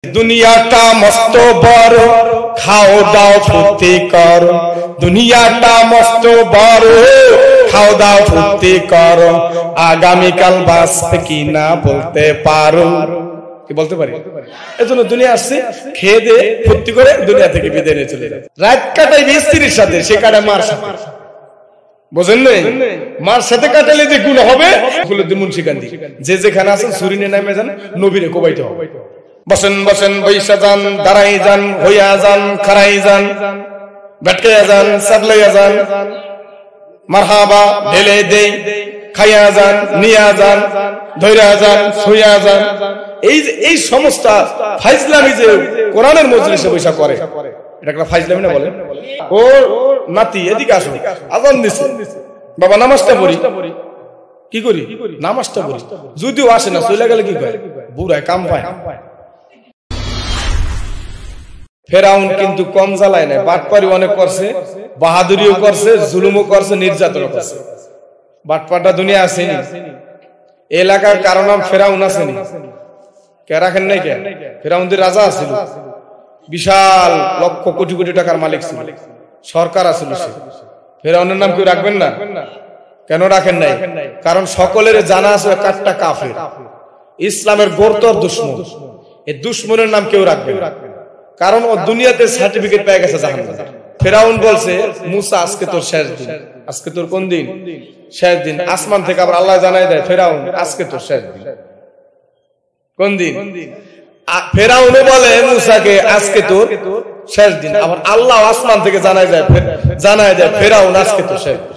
দুনিয়াটা মস্ত বড়, খাও দাও ফুর্তি করো। দুনিয়াটা মস্ত বড়, খাও দাও ফুর্তি করো। আগামীকাল বাঁচবে কিনা বলতে পারো। কি বলতে পারি? এজন্য দুনিয়া আসছে, খেয়ে দিয়ে ফুর্তি করে দুনিয়া থেকে বিদায় নিয়ে চলে যায়। রাত কাটাই স্ত্রীর সাথে, সে কাটায় মার সাথে। বোঝেন নাই? মার সাথে কাটালে যে গুণ হবে, মুন্সিকান্দি যে যেখানে আছেন সুরিনে নামে যান, নবীরে কোবাইতে হবে। বসেন বসেন, বৈশা যান, দাঁড়াই যান, হইয়া যান, খারাই যান, ভেটকাইয়া যান, সাদলাইয়া যান, মারহাবা ঢেলে দেই, খাইয়া যান, নিয়া যান, ধইরা যান, শুইয়া যান। এই সমস্ত ফাইজলামি যে কোরআনের মজলিসে বৈশা করে, এটা একটা ফাইজলামি না বলে? ও নাতি এদিকে আসো, আজান দিছে, বাবা নামাজটা পড়ি। কি করি? নামাজটা পড়ি। যদিও আসে না, চলে গেলে কি করে? বুড়ায় কাম পায়। ফেরাউন কিন্তু কম জ্বালায় নাই, বাটপারি অনেক করছে, বাহাদুরিও করছে, জুলুমও করছে, নির্যাতনও করছে। বাটপাটা দুনিয়া আসেনি, এলাকার কারো নাম ফেরাউন আসেনি। কে রাখেন নাই? কে? ফেরাউনদের রাজা আছিল, বিশাল লক্ষ কোটি কোটি টাকার মালিক ছিল, সরকার আছিল সে। ফেরাউনের নাম কেউ রাখবেন না? কেন রাখেন নাই? কারণ সকলের জানা আছে কাটটা কাফের, ইসলামের গোরতর দুশমন। এই দুশমনের নাম কেউ রাখবে না, কারণ ও দুনিয়াতে সার্টিফিকেট পেয়ে গেছে জাহান্নামের। ফেরাউন বলছে, মুসা আজকে তোর শেষ দিন। আজকে তোর কোন দিন? শেষ দিন। আসমান থেকে আবার আল্লাহ জানাই দেয়, ফেরাউন আজকে তোর শেষ দিন। কোন দিন? ফেরাউনে বলে মুসাকে, আজকে তোর শেষ দিন। আবার আল্লাহ আসমান থেকে জানাই দেয়, ফেরাউন আজকে তোর শেষ দিন।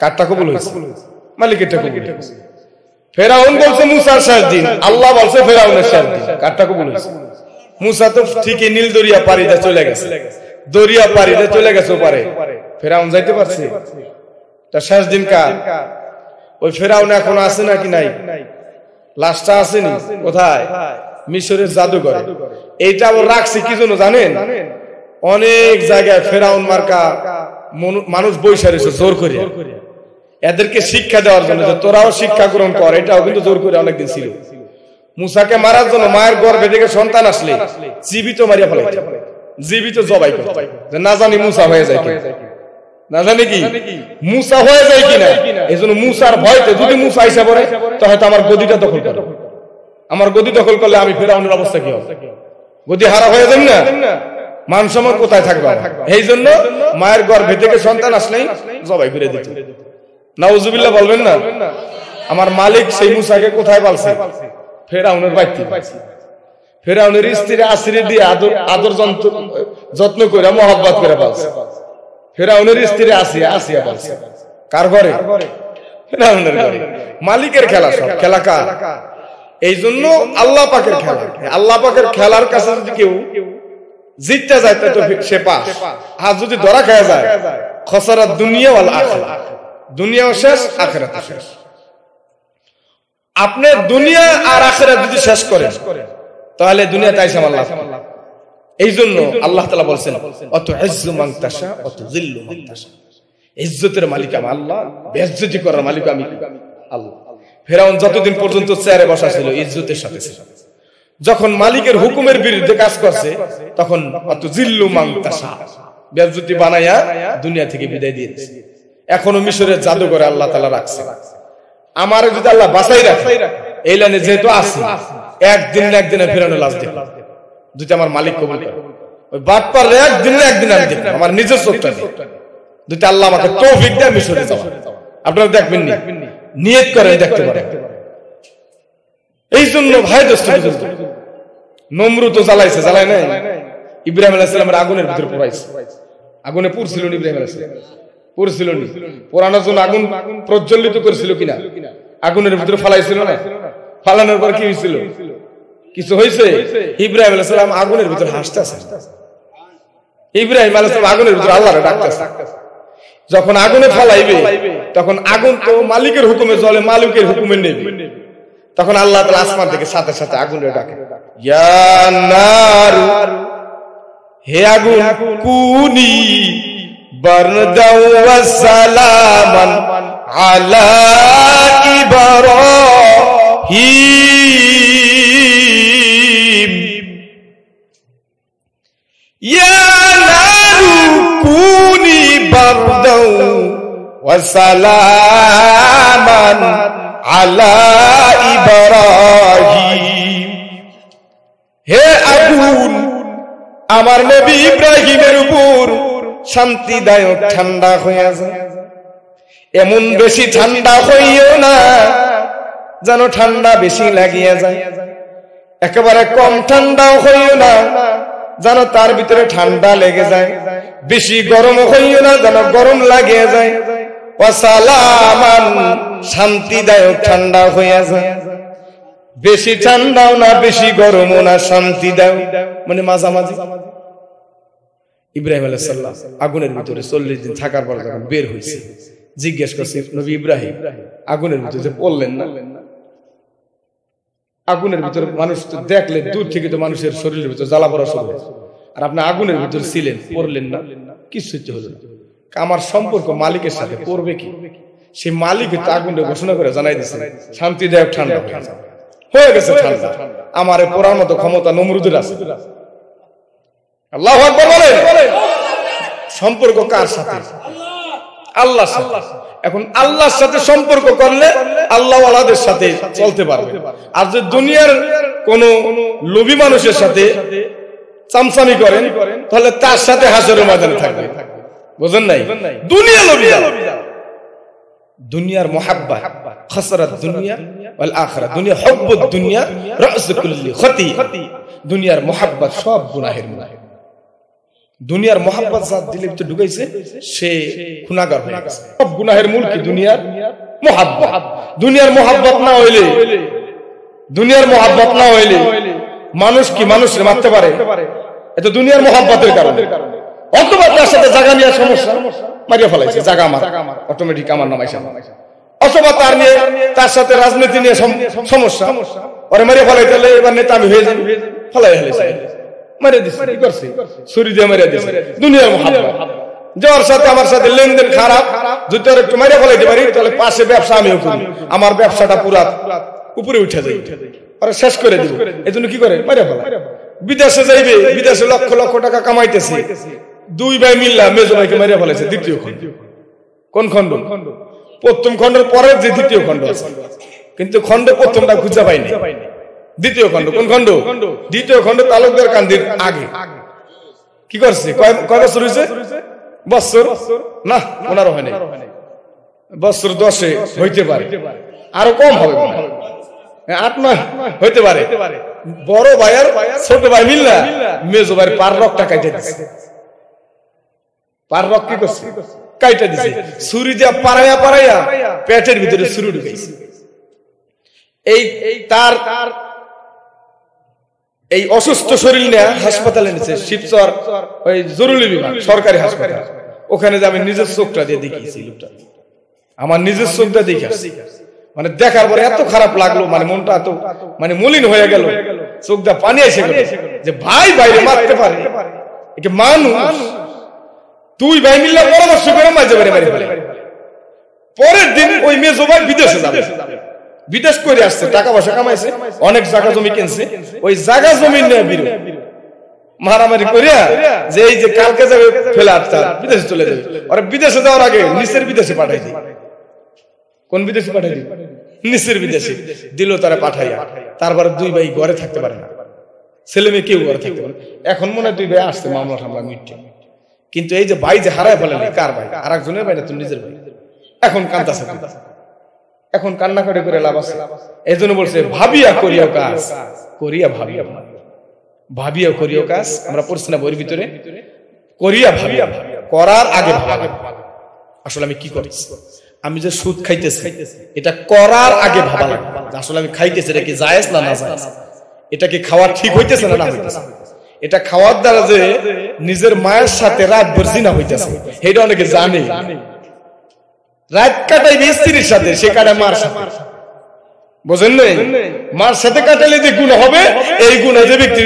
কারটা কবুল হয়েছে? মালিকেরটা কবুল হয়েছে। ফেরাউন বলছে মুসার শেষ দিন, আল্লাহ বলছে ফেরাউনের শেষ দিন। কারটা কবুল হয়েছে? মুসা তো ঠিকই নীল দরিয়া পাড়িতে চলে গেছে, দরিয়া পাড়িতে চলে গেছে ওপারে। ফেরাউন যাইতে পারছে? তা শেষ দিন কার? ওই ফেরাউন এখন আছে নাকি নাই? লাশটা আসেনি? কোথায়? মিশরের জাদুঘরে। এইটা আবার রাখছে কি জন্য জানেন? অনেক জায়গায় ফেরাউন মার্কা মানুষ বৈশা রয়েছে জোর করে, এদেরকে শিক্ষা দেওয়ার জন্য, তোরাও শিক্ষা গ্রহণ কর। এটাও কিন্তু জোর করে অনেকদিন ছিল। মুসাকে মারার জন্য মায়ের গর্ভে থেকে সন্তান আসলে জীবিত মারিয়া ফেলে, জীবিত জবাই করে, না জানি মুসা হয়ে যায় কি না, জানি কি মুসা হয়ে যায় কিনা। এই জন্য মুসার ভয়তে যদি মুসা আইসা পড়ে, তো হয়তো আমার গদিটা দখল করে। আমার গদি দখল করলে আমি ফেরাউনের অবস্থা কি হবে? গদি হারা হয়ে যাবে না, মান সম্মান কোথায় থাকবে? এই জন্য মায়ের গর্ভে থেকে সন্তান আসলেই জবাই করে দিত। নাউজুবিল্লাহ বলবেন না? আমার মালিক সেই মুসাকে কোথায় পালছে? ফেরাউনের বাড়িতে। ফেরাউনের স্ত্রী আশ্রয় দিয়ে আদর যত্ন করে মহব্বত করে পালছে। ফেরাউনের স্ত্রী আসিয়া পালছে কার ঘরে? ফেরাউনের ঘরে। মালিকের খেলা, সব খেলা কার? এই জন্য আল্লাহ পাকের খেলা। আল্লাহ পাকের খেলার কাছে যদি কেউ জিততে যায় তো সে পাস, আর যদি ধরা খেয়ে যায় খসরা দুনিয়া ওয়াল আখিরা, দুনিয়াও শেষ, আখিরাতও শেষ। আপনি দুনিয়া আর আখিরাত যদি শেষ করেন, তাহলে দুনিয়াতে আইসা আল্লাহ। এই জন্য আল্লাহ তাআলা বলেন, অত ইজ্জু মান তাশা অত যিল্লু মান তাশা। ইজ্জতের মালিক আমি আল্লাহ, বেইজ্জতি করার মালিক আমি আল্লাহ। ফেরাউন যতদিন পর্যন্ত চেয়ারে বসা ছিল ইজ্জতের সাথে ছিল, যখন মালিকের হুকুমের বিরুদ্ধে কাজ করছে তখন অত যিল্লু মান তাশা, বেইজ্জতি বানায়া দুনিয়া থেকে বিদায় দিয়েছে। এখনো মিশরের জাদুঘরে আল্লাহ তাআলা রাখছে। আমার যদি আল্লাহ বাঁচাই রাখে, এই লাইনে যেহেতু আছে, একদিন না একদিনে ফেরাউনের লাশ দেখব, যদি আমার মালিক কবুল করে। ওই বাটপার একদিন না একদিন আমি দেখব, আমার নিজের চোখটা দিয়ে, যদি আল্লাহ আমাকে তৌফিক দেয় মিশরে যাওয়া। আপনারা দেখবেন নি, নিয়ত করেন, দেখতে পারেন। এই জন্য ভাই দোস্ত, নমরুদ তো জ্বালাইছে, জ্বালায় নাই? ইব্রাহিম আলাইহিস সালামের আগুনের ভিতরে পোড়াইছে। আগুনে পুড়ছিল না ইব্রাহিম আলাইহিস সালাম? পুড়ছিল না। পোড়ানোর জন্য আগুন প্রজ্বলিত করেছিল কিনা? আগুনের ভিতরে ফালাইছিল না? ফালানোর পর কি হয়েছিল? কিছু হয়েছে? ইব্রাহিম আলাইহিস সালাম আগুনের ভিতরে হাসতেছে। ইব্রাহিম আলাইহিস সালাম আগুনের ভিতরে আল্লাহরে ডাকতেছে। যখন আগুনে ফালাইবে, তখন আগুন তো মালিকের হুকুমে জ্বলে, মালিকের হুকুমে নেবে। তখন আল্লাহ তাআলা আসমান থেকে সাথে সাথে আগুনের ডাকে, ইয়া নারু, হে আগুন, কুনি বারদাও ওয়া সালামান আলা ইব্রাহিম। ইয়া নারু কুনি বারদাও ওয়া সালামান আলা ইব্রাহিম। হে আগুন, আমার নবী ইব্রাহিমের উপর শান্তিদায়ক ঠান্ডা হয়ে যায়। এমন বেশি ঠান্ডা হইও না যেন ঠান্ডা বেশি লাগিয়ে যায়, একেবারে কম ঠান্ডাও হইও না যেন তার ভিতরে ঠান্ডা লেগে যায়, বেশি গরম হইও না যেন গরম লাগিয়ে যায়। ওয়াসালামান, শান্তিদায়ক ঠান্ডা হয়ে যায়, বেশি ঠান্ডাও না বেশি গরমও না, শান্তিদায়ক মানে মাঝামাঝি। ইব্রাহিম আলাইহিস সালাম আগুনের ভিতরে 40 দিন থাকার পর যখন বের হয়েছে, জিজ্ঞেস করছে নবী ইব্রাহিম, আগুনের ভিতরে যে পড়লেন না, আগুনের ভিতরে মানুষ তো দেখলে দূর থেকে তো মানুষের শরীরের ভিতরে জ্বালা পড়া শুরু হয়, আর আপনি আগুনের ভিতরে ছিলেন, পড়লেন না, কিছু হলো না। আমার সম্পর্ক মালিকের সাথে পড়বে কি? সেই মালিক তো আগুনটা ঘোষণা করে জানাই দিচ্ছে শান্তিদায়ক ঠান্ডা হয়ে গেছে ঠান্ডা। আমার পড়ার মতো ক্ষমতা নমরুদের আছে। আল্লাহু আকবার বলেন। সম্পর্ক কার সাথে? আল্লাহর সাথে। এখন আল্লাহর সাথে সম্পর্ক করলে আল্লাহ ওয়ালাদের সাথে চলতে পারবে। আর যে দুনিয়ার কোন লোভী মানুষের সাথে চামচামি করেন তাহলে তার সাথে হাসরের ময়দানে থাকবে। বুঝেন নাই? দুনিয়া লোভী, দুনিয়ার মুহাব্বত খাসরাত দুনিয়া ওয়াল আখিরাহ। দুনিয়া হুব্বুদ দুনিয়া রাস কুল্লি খতিআ। দুনিয়ার মুহাব্বত সব গুনাহের মূল। দুনিয়ার মুহাব্বত যার দিলে তো ঢুকাইছে সে গুনাহগার হয়ে গেছে। সব গুনাহের মূল কি? দুনিয়ার মুহাব্বত। দুনিয়ার মুহাব্বত না হইলে, দুনিয়ার মুহাব্বত না হইলে মানুষ কি মানুষকে মারতে পারে? এটা দুনিয়ার মুহাব্বতের কারণে। অথবা তার সাথে জায়গা নিয়ে সমস্যা, মারিয়া ফেলাইছে, জায়গা আমার অটোমেটিক আমার নামাইছে। অথবা তার সাথে রাজনীতি নিয়ে সমস্যা, ওরে মারিয়া ফেলাইতে হলে এবার নেতা আমি হয়ে যাবো, ফেলাই ফেলেছে, মারিয়া দিচ্ছে, কি করছে? ছুরি দিয়ে মারিয়া দিচ্ছে। দুনিয়ার মুহাব্বত। যার সাথে আমার সাথে লেনদেন খারাপ, যদি আর একটু মারিয়া ফেলাইতে পারি তাহলে পাশে ব্যবসা আমিও করি, আমার ব্যবসাটা পুরা উপরে উঠে যায়, ওরা শেষ করে দিব। এই জন্য কি করে? মারিয়া ফেলা। বিদেশে যাইবে, বিদেশে লক্ষ লক্ষ টাকা কামাইতেছে, দুই ভাই মিল্লা মেজো ভাইকে মারিয়া ফেলাইছে। দ্বিতীয় খণ্ড। কোন খণ্ড? প্রথম খণ্ডের পরের যে দ্বিতীয় খণ্ড আছে, কিন্তু খণ্ড প্রথমটা খুঁজে পাইনি। দ্বিতীয় খণ্ড কোন খণ্ড? দ্বিতীয় খণ্ড তালুকদার কান্দির আগে। কি করছে? কয় বছর হয়েছে? বছর না, 15 হয় নাই, বছর 10 হইতে পারে, আরো কম হবে, 8-9 হইতে পারে। বড় ভাইয়ের ছোট ভাই মিল্লা মেজো ভাইয়ের পার রকটা কাইটে দিচ্ছে। পার রক কি করছে? কাইটে দিছে। ছুরি দিয়া পাড়াইয়া পাড়াইয়া পেটের ভিতরে ছুরি ঢুকাইছে। তার এই অসুস্থ শরীর নিয়ে হাসপাতালে নিচ্ছে, শিবচর ওই জরুরি বিভাগ সরকারি হাসপাতাল। ওখানে যে আমি নিজের চোখটা দিয়ে দেখিয়েছি, আমার নিজের চোখটা দেখে আসছি। মানে দেখার পরে এত খারাপ লাগলো, মানে মনটা এত মানে মলিন হয়ে গেল, চোখটা পানি এসে গেল যে ভাই বাইরে মারতে পারে, একে মানুষ তুই ভাই মিল্লা পরামর্শ করে মাঝে বাড়ি মারি ফেলে। পরের দিন ওই মেজো ভাই বিদেশে যাবে, বিদেশ করে আসছে, টাকা পয়সা কামাইছে, অনেক জায়গা জমি কিনছে, ওই জায়গা জমি নিয়ে বিরো মারামারি করিয়া যে এই যে কালকে যাবে ফেলে আটটা বিদেশে চলে যাবে। ওরা বিদেশে যাওয়ার আগে নিচের বিদেশে পাঠাই দিই। কোন বিদেশে পাঠাই দিই? নিচের বিদেশে দিল তারা পাঠাইয়া। তারপরে দুই ভাই ঘরে থাকতে পারে না, ছেলে মেয়ে কেউ ঘরে থাকতে পারে। এখন মনে হয় দুই ভাই আসছে, মামলা টামলা মিটে। কিন্তু এই যে ভাই যে হারায় ফেলেন, কার ভাই? আর একজনের ভাই না, তুমি নিজের ভাই। এখন কান্দাছে, এখন কান্না করে করে লাভ আছে। এই জন্য বলছে ভাবিয়া করিও কাজ, করিয়া ভাবিয়া, ভাবিয়া করিও কাজ। আমরা পড়ছি না বইয়ের ভিতরে, করিয়া ভাবিয়া, করার আগে ভাবা। আসলে আমি কি করছি? আমি যে সুদ খাইতেছি, এটা করার আগে ভাবা লাগবে। আসলে আমি খাইতেছি, এটা কি জায়েজ না না জায়েজ? এটা কি খাওয়া ঠিক হইতেছে না না হইতেছে? এটা খাওয়ার দ্বারা যে নিজের মায়ের সাথে রাত ভর জিনা হইতেছে, এটা অনেকে জানে। রাত কাটাইবে স্ত্রীর সাথে, সে কাটায় মার সাথে। বোঝেন নাই? মার সাথে কাটালে যে গুনাহ হবে, এই গুনাহ যে ব্যক্তি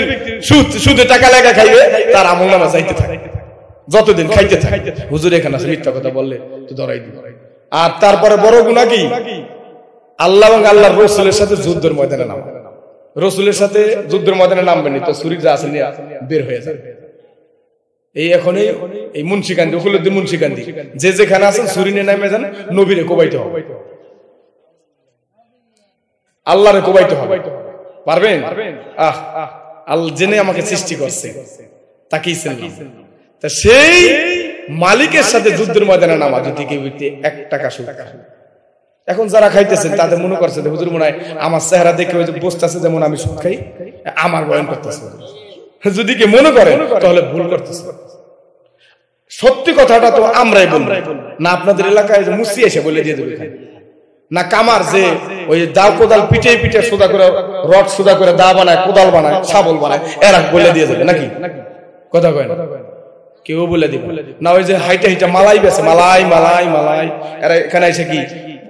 সুদে টাকা লাগা খাইবে তার আমলনামা যাইতে থাকে, যতদিন খাইতে থাকে। হুজুর এখানে আছে, মিথ্যা কথা বললে তো ধরাই দিবে। আর তারপরে বড় গুনাহ কি? আল্লাহ এবং আল্লাহর রাসূলের সাথে যুদ্ধের ময়দানে নামা। রাসূলের সাথে যুদ্ধের ময়দানে নামবেন তো ছুরি যা আছে নিয়ে বের হয়ে যাবে। এই এখন এই মুন্সিকান্দি উকুলুদ্দিন মুন্সিকান্দি যে যেখানে আছেন সুরিনে নামে যান, নবীরে কোবাইতে হবে, আল্লাহরে কোবাইতে হবে। পারবেন? আল্লাহ জেনে আমাকে সৃষ্টি করছে তাকেই চিনলাম। তা সেই মালিকের সাথে যুদ্ধের ময়দানে নামা যদি কেউ 1 টাকা সুদ। এখন যারা খাইতেছেন তাদের মনে করছে যে হুজুর মনে হয় আমার চেহারা দেখে ওই যে বসতেছে যেমন আমি সুদ খাই, আমার বয়ান করতেছে। যদি কে মনে করেন তাহলে ভুল করতেছে। সত্যি কথাটা তো আমরাই বলবো না, আপনাদের এলাকায় মুসি এসে বলে দিয়ে দেবে না, কামার যে ওই দাও কোদাল পিঠে পিঠে সোজা করে রড সোজা করে দা বানায়, কোদাল বানায়, শাবল বানায়, এরা বলে দিয়ে দেবে নাকি? কথা কয় না, কেউ বলে দিবে না। ওই যে হাইটা হাইটা মালাই বেছে, মালাই মালাই মালাই, এরা এখানে এসে কি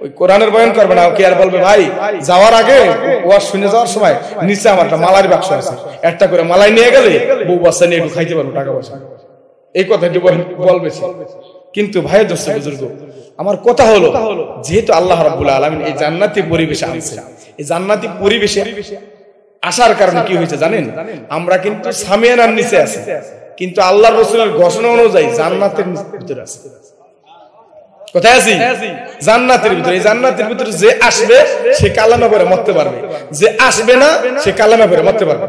ওই কোরআনের বয়ান করবে না, কি আর বলবে ভাই যাওয়ার আগে ওয়াজ শুনে যাওয়ার সময় নিচে আমার একটা মালার বাক্স আছে, একটা করে মালাই নিয়ে গেলে বউ বাচ্চা নিয়ে একটু খাইতে পারবো, টাকা পয়সা, এই কথাটি বলবে। কিন্তু ভাই দোস্ত বুজুর্গ, আমার কথা হলো যেহেতু আল্লাহ রাব্বুল আলামিন এই জান্নাতি পরিবেশে আনছে, এই জান্নাতি পরিবেশে আসার কারণে কি হয়েছে জানেন? আমরা কিন্তু সামিয়ানার নিচে আছি, কিন্তু আল্লাহর রাসূলের ঘোষণা অনুযায়ী জান্নাতের ভিতরে আছি। কোথায় আছি? জান্নাতের ভিতরে। এই জান্নাতের ভিতরে যে আসবে সে কালেমা পড়ে মরতে পারবে, যে আসবে না সে কালেমা পড়ে মরতে পারবে।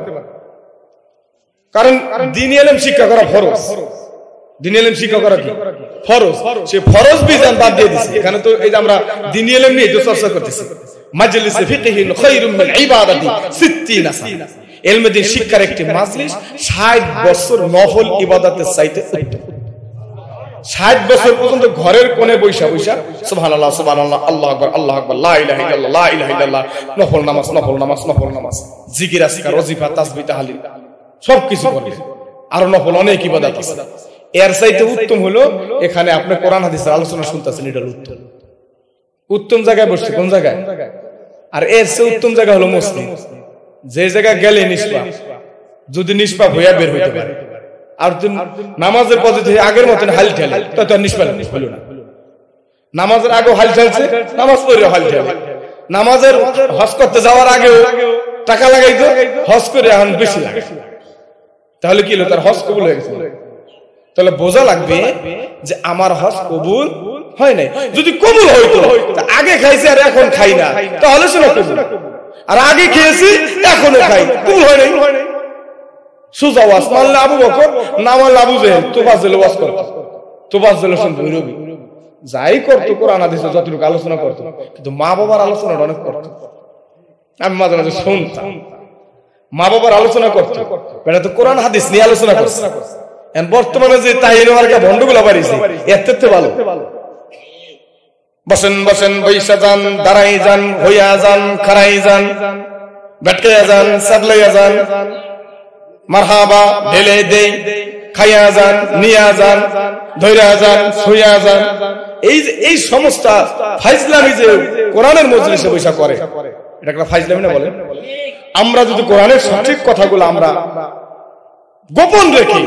কারণ দ্বীনি ইলম শিক্ষা করা ফরজ। দ্বীনি ইলম শিক্ষা করা কি ফরজ? সে ফরজ বিধান বাদ দিয়ে দিয়েছে। এখানে তো এই যে আমরা দ্বীনি ইলম নিয়ে যে চর্চা করতেছি, মাজলিস ফিকহিন খায়রুম মিন ইবাদাতি 60 সানা। ইলমে দ্বীন শিক্ষার একটি মাজলিস 60 বছর নফল ইবাদতের চাইতে উত্তম। 60 বছর পর্যন্ত ঘরের কোণে বৈশা বৈশা সুবহানাল্লাহ সুবহানাল্লাহ, আল্লাহু আকবার আল্লাহু আকবার, লা ইলাহা ইল্লাল্লাহ লা ইলাহা ইল্লাল্লাহ, নফল নামাজ নফল নামাজ নফল নামাজ, জিকির আজকার ওয়াজিফা তাসবিহ তাহলিল সবকিছু করবে। আর নফল অনেক ইবাদত আছে। এর চাইতে উত্তম হলো এখানে আপনি কোরআন হাদিসের আলোচনা শুনতেছেন, এটা উত্তম। উত্তম জায়গায় বসছে কোন জায়গায়? আর এর চেয়ে উত্তম জায়গা হলো মসজিদ, যে জায়গায় গেলে নিষ্পাপ, যদি নিষ্পাপ হইয়া বের হইতে পারে। আর নামাজের পদ্ধতি আগের মতন হাল ঠেলে তত নিষ্পাপ হলো না। নামাজের আগে হাল ঠেলছে, নামাজ পড়ে হাল ঠেলে। নামাজের হজ করতে যাওয়ার আগেও টাকা লাগাইতো, হজ করে এখন বেশি লাগে। তাহলে কি হলো? তার হজ কবুল হয়ে গেছে। তাহলে বোঝা লাগবে যে আমার হজ কবুল হয় নাই। যদি কবুল হইতো, আগে খাইছে আর এখন খাই না, তাহলে সেটা কবুল। আর আগে খেয়েছি এখনো খাই, কবুল হয় নাই। সোজা ওয়াজ মানলে আবু বকর, না মানলে আবু জেহেল। তোবাস জেলে ওয়াজ করতো, তোবাস জেলে শুনতো ভৈরবী, যাই করতো কোরআন হাদিসে যতটুকু আলোচনা করতো, কিন্তু মা বাবার আলোচনাটা অনেক করতো। আমি মাঝে মাঝে শুনতাম মা বাবার আলোচনা করতো, এটা তো কোরআন হাদিস নিয়ে আলোচনা করছে। বর্তমানে যে তাহির মার্কা ভন্ডগুলা বাড়িয়েছে এর থেকে ভালো। বসেন বসেন, বৈশা যান, দাঁড়াই যান, হইয়া যান, খাড়াই যান, বেটকাইয়া যান, সাদলাইয়া যান, মারহাবা ঢেলে দেই, খাইয়া যান, নিয়া যান, ধইরা যান, শুইয়া যান। এই সমস্ত ফাইজলামি যে কোরআনের মজলিসে বৈশা করে, এটা একটা ফাইজলামি না বলেন? আমরা যদি কোরআনের সঠিক কথাগুলো আমরা গোপন রেখে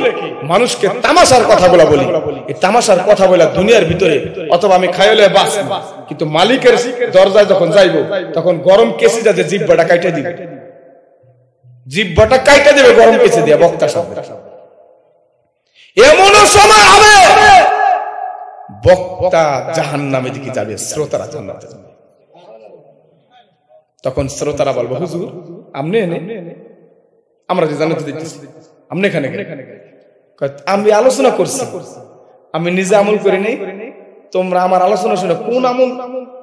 মানুষকে তামাশার কথাগুলো বলি, এই তামাশার কথা বলা দুনিয়ার ভিতরে, অথবা আমি খাইলে বাস, কিন্তু মালিকের দরজায় যখন যাইব তখন গরম কেসি যাতে জিহ্বাটা কাইটা দিবে, জিহ্বাটা কাইটা দেবে গরম কেসি দিয়ে বক্তা সামনে। এমনও সময় হবে বক্তা জাহান্নামের দিকে যাবে, শ্রোতারা জান্নাতে যাবে। তখন শ্রোতারা বলবো হুজুর আপনি এনে, আমরা যে জান্নাতে দিতেছি আপনি এখানে, আমি আলোচনা করছি, আমি নিজে আমল করি নাই, তোমরা আমার আলোচনা শুনে কোন আমল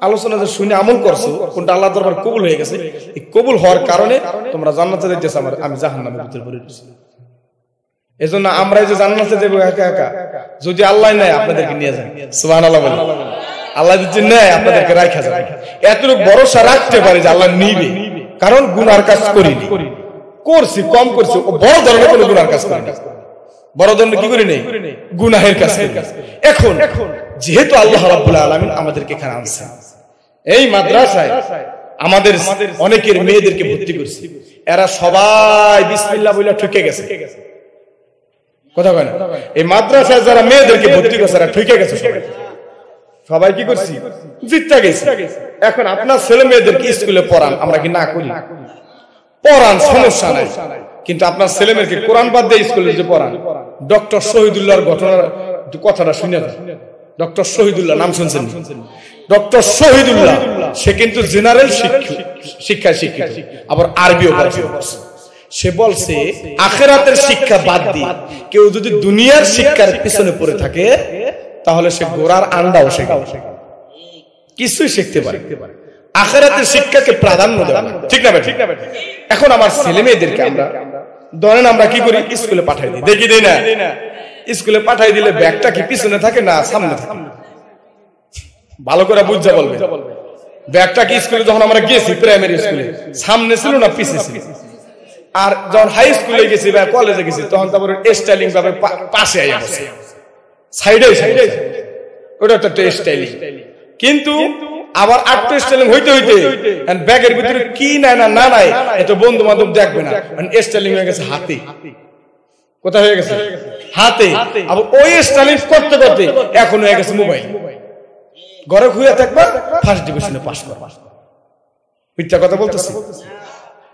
আলোচনা যে শুনে আমল করছো, কোনটা আল্লাহ দরবার কবুল হয়ে গেছে, এই কবুল হওয়ার কারণে তোমরা জান্নাতে যাইতেছো, আমি জাহান্নামের ভিতরে পড়ে গেছি। এজন্য আমরা যে জান্নাতে যাবো একা একা, যদি আল্লাহ নেয় আপনাদেরকে নিয়ে যায়, সুবহানাল্লাহ বলেন। আল্লাহ যদি নেয় আপনাদেরকে রাখা যাবে, এতটুকু ভরসা রাখতে পারে যে আল্লাহ নিবে, কারণ গুনার কাজ করিনি, করছি কম করছি, বড় ধরনের কোনো গুনার কাজ করি না, বড় ধরনের কি করি নেই, গুনাহের কাজ করি। এখন যেহেতু আল্লাহ রাব্বুল আলামিন আমাদেরকে এখানে আনছেন, এই মাদ্রাসায় আমাদের অনেকের মেয়েদেরকে ভর্তি করছি, এরা সবাই বিসমিল্লাহ বলে ঠকে গেছে। কথা কয় না? এই মাদ্রাসায় যারা মেয়েদেরকে ভর্তি করছে এরা ঠকে গেছে, সবাই কি করছি জিততে গেছে। এখন আপনার ছেলে মেয়েদেরকে স্কুলে পড়ান, আমরা কি না করি? পড়ান, সমস্যা নাই, কিন্তু আপনার ছেলেমেয়েকে কোরআন বাদ দিয়ে স্কুলে যে পড়ান। ডক্টর শহীদুল্লাহর ঘটনার কথাটা শুনে যান। ডক্টর শহীদুল্লাহ নাম শুনছেন? ডক্টর শহীদুল্লাহ সে কিন্তু জেনারেল শিক্ষায় শিক্ষিত, আবার আরবিও পড়ছে। সে বলছে আখিরাতের শিক্ষা বাদ দিয়ে কেউ যদি দুনিয়ার শিক্ষার পিছনে পড়ে থাকে তাহলে সে ঘোড়ার আন্ডাও শেখে, কিছুই শিখতে পারে। আখিরাতের শিক্ষাকে প্রাধান্য দেওয়া, ঠিক না? ঠিক না? এখন আমার ছেলে মেয়েদেরকে আমরা ধরেন আমরা কি করি, স্কুলে পাঠাই দিই, দেখি দিই না? স্কুলে পাঠাই দিলে ব্যাগটা কি পিছনে থাকে না সামনে থাকে? ভালো করে বুঝা বলবে, ব্যাগটা কি স্কুলে যখন আমরা গেছি প্রাইমারি স্কুলে সামনে ছিল না পিছে ছিল? আর যখন হাই স্কুলে গেছি বা কলেজে গেছি তখন তারপর স্টাইলিং ভাবে পাশে আইয়া বসে, সাইডে সাইডে, ওটা একটা স্টাইলিং। কিন্তু আবার আটটা স্টাইলিং হইতে হইতে ব্যাগের ভিতরে কি নাই না না নাই এত বন্ধু বান্ধব দেখবে না, স্টাইলিং হয়ে গেছে হাতে। কোথায় হয়ে গেছে? হাতে। আবার ওই স্টাইলিং করতে করতে এখন হয়ে গেছে মোবাইল। ঘরে খুঁজে থাকবা, ফার্স্ট ডিভিশনে পাস করবা। মিথ্যা কথা বলতেছি?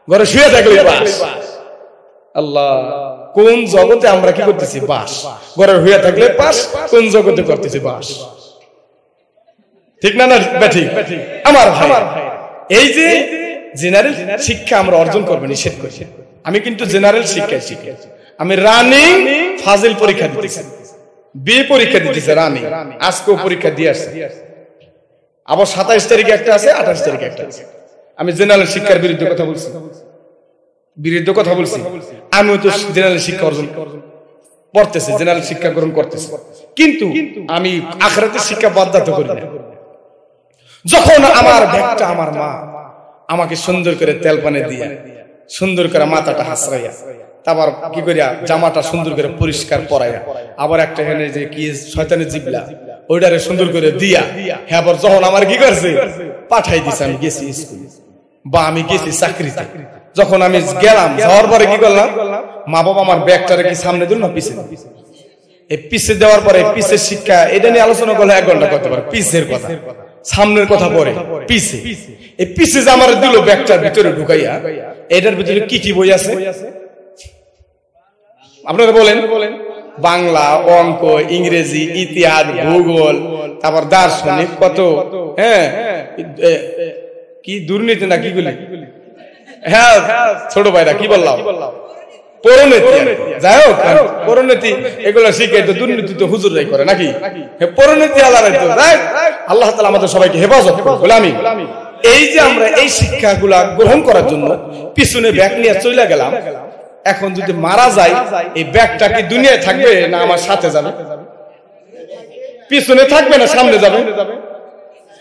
ঘরে শুয়ে থাকলে পাস। আল্লাহ, কোন জগতে আমরা কি করতেছি? বাস। ঘরে শুয়ে থাকলে পাস, কোন জগতে করতেছি? বাস। ঠিক না? না ঠিক? আমার ভাই, এই যে জেনারেল শিক্ষা আমরা অর্জন করবো নিষেধ করছি। আমি কিন্তু জেনারেল শিক্ষায় শিখি। আমি রানিং ফাজিল পরীক্ষা দিতেছি, বিয়ে পরীক্ষা দিতেছি রানিং, আজকেও পরীক্ষা দিয়ে আসছে। আবার 27 তারিখে একটা আছে, 28 তারিখে একটা আছে। আমি জেনারেল শিক্ষার বিরুদ্ধে কথা বলছি, আমিও তো জেনারেল শিক্ষা অর্জন পড়তেছি, জেনারেল শিক্ষা গ্রহণ করতেছি, কিন্তু আমি আখিরাতের শিক্ষা বাধ্যাত করি না। যখন আমার ব্যাগটা আমার মা আমাকে সুন্দর করে তেল পানি দিয়া, সুন্দর করে মাথাটা হাসরাইয়া, তারপর কি করিয়া জামাটা সুন্দর করে পরিষ্কার পরাইয়া, আবার একটা এখানে যে কি শয়তানের জিবলা ওইটারে সুন্দর করে দিয়া, হ্যাঁ আবার যখন আমার কি করছে পাঠাই দিছে, আমি গেছি স্কুলে বা আমি গেছি চাকরিতে। যখন আমি গেলাম, যাওয়ার পরে কি করলাম, মা বাবা আমার ব্যাগটারে কি সামনে দিল না পিছে? এই পিছে দেওয়ার পরে পিছের শিক্ষা এটা নিয়ে আলোচনা করলে 1 ঘন্টা করতে পারে। পিছের কথা, সামনের কথা পরে, পিছে। এই পিছে যে আমার দিল ব্যাগটার ভিতরে ঢুকাইয়া, এটার ভিতরে কি কি বই আছে আপনারা বলেন? বাংলা, অঙ্ক, ইংরেজি, ইতিহাস, ভূগোল, তারপর দার্শনিক, কত হ্যাঁ কি দুর্নীতি না কি গুলি, হ্যাঁ ছোট ভাইরা কি বললাম, পরনীতি, যাই হোক পরনীতি এগুলো শিখে তো দুর্নীতি তো হুজুররাই করে নাকি? পরনীতি আল্লাহ তাআলা আমাদের সবাইকে হেফাজত করুন। আমি এই যে আমরা এই শিক্ষাগুলা গ্রহণ করার জন্য পিছনে ব্যাগ নিয়ে চলে গেলাম, এখন যদি মারা যায় এই ব্যাগটা কি দুনিয়ায় থাকবে না আমার সাথে যাবে? পিছনে থাকবে না সামনে যাবে?